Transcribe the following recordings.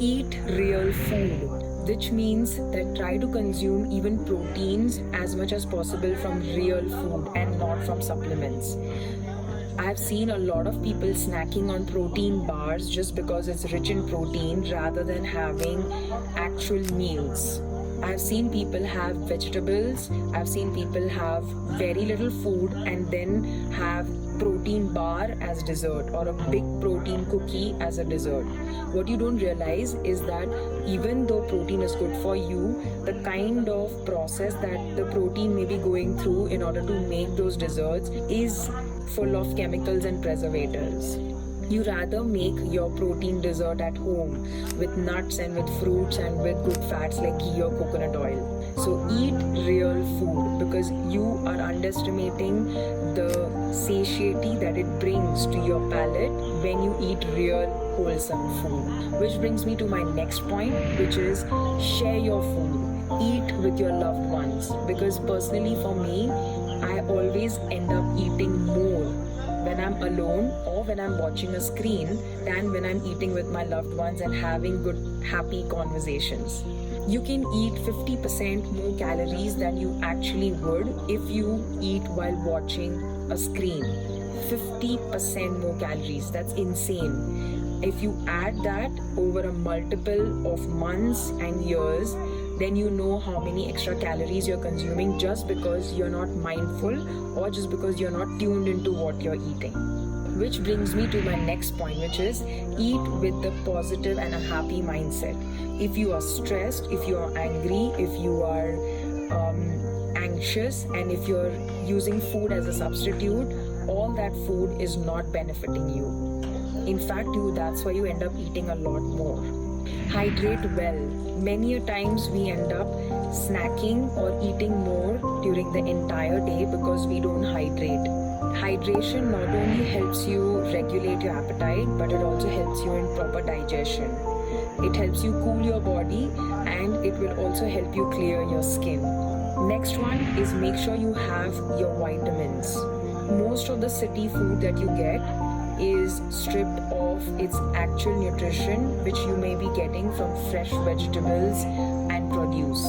Eat real food, which means that try to consume even proteins as much as possible from real food and not from supplements. I've seen a lot of people snacking on protein bars just because it's rich in protein rather than having actual meals. I've seen people have vegetables, I've seen people have very little food and then have protein bar as dessert or a big protein cookie as a dessert. What you don't realize is that even though protein is good for you, the kind of process that the protein may be going through in order to make those desserts is full of chemicals and preservatives. You rather make your protein dessert at home with nuts and with fruits and with good fats like ghee or coconut oil. So eat real food because you are underestimating the satiety that it brings to your palate when you eat real wholesome food. Which brings me to my next point, which is share your food. Eat with your loved ones, because personally for me, I always end up eating more when I'm alone or when I'm watching a screen than when I'm eating with my loved ones and having good, happy conversations. You can eat 50% more calories than you actually would if you eat while watching a screen. 50% more calories, that's insane. If you add that over a multiple of months and years, then you know how many extra calories you're consuming just because you're not mindful or just because you're not tuned into what you're eating. Which brings me to my next point, which is eat with the positive and a happy mindset. If you are stressed, if you are angry, if you are anxious, and if you're using food as a substitute, all that food is not benefiting you. In fact, that's why you end up eating a lot more. Hydrate well. Many a times we end up snacking or eating more during the entire day because we don't hydrate. Hydration not only helps you regulate your appetite, but it also helps you in proper digestion. It helps you cool your body and it will also help you clear your skin. Next one is make sure you have your vitamins. Most of the city food that you get is stripped of its actual nutrition, which you may be getting from fresh vegetables and produce.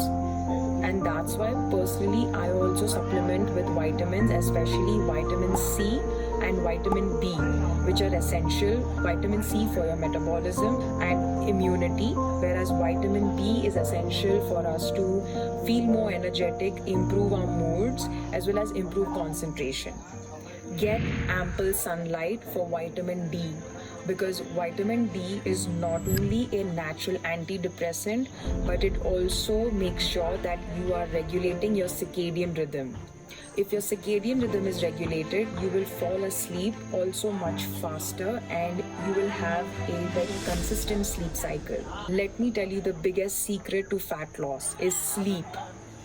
And that's why personally I also supplement with vitamins, especially vitamin C and vitamin B, which are essential. Vitamin C for your metabolism and immunity, whereas vitamin B is essential for us to feel more energetic, improve our moods, as well as improve concentration. Get ample sunlight for vitamin D, because vitamin D is not only a natural antidepressant, but it also makes sure that you are regulating your circadian rhythm. If your circadian rhythm is regulated, you will fall asleep also much faster and you will have a very consistent sleep cycle. Let me tell you, the biggest secret to fat loss is sleep.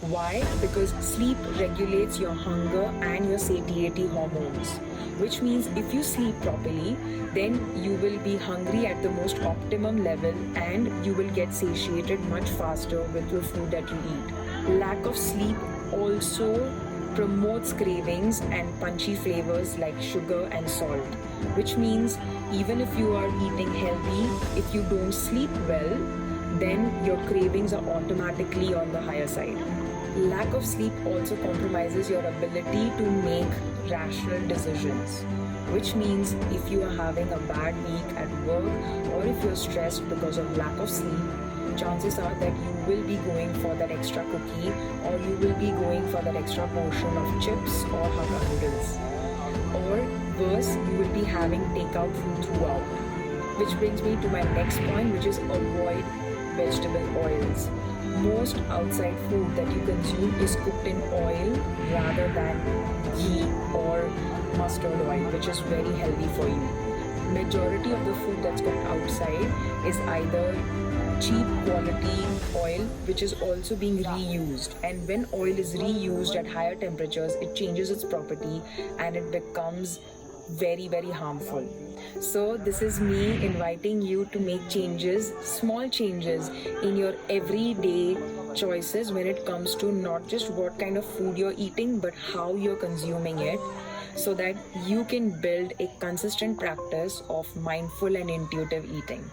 Why? Because sleep regulates your hunger and your satiety hormones, which means if you sleep properly, then you will be hungry at the most optimum level and you will get satiated much faster with the food that you eat. Lack of sleep also promotes cravings and punchy flavors like sugar and salt, which means even if you are eating healthy, if you don't sleep well, then your cravings are automatically on the higher side. Lack of sleep also compromises your ability to make rational decisions, which means if you are having a bad week at work or if you're stressed because of lack of sleep, chances are that you will be going for that extra cookie or you will be going for that extra portion of chips or hakka noodles. Or worse, you will be having takeout food throughout. Which brings me to my next point, which is avoid vegetable oils. Most outside food that you consume is cooked in oil rather than ghee or mustard oil, which is very healthy for you. Majority of the food that's cooked outside is either cheap quality oil, which is also being reused, and when oil is reused at higher temperatures, it changes its property and it becomes very, very harmful. So this is me inviting you to make changes, small changes in your everyday choices when it comes to not just what kind of food you're eating, but how you're consuming it, so that you can build a consistent practice of mindful and intuitive eating.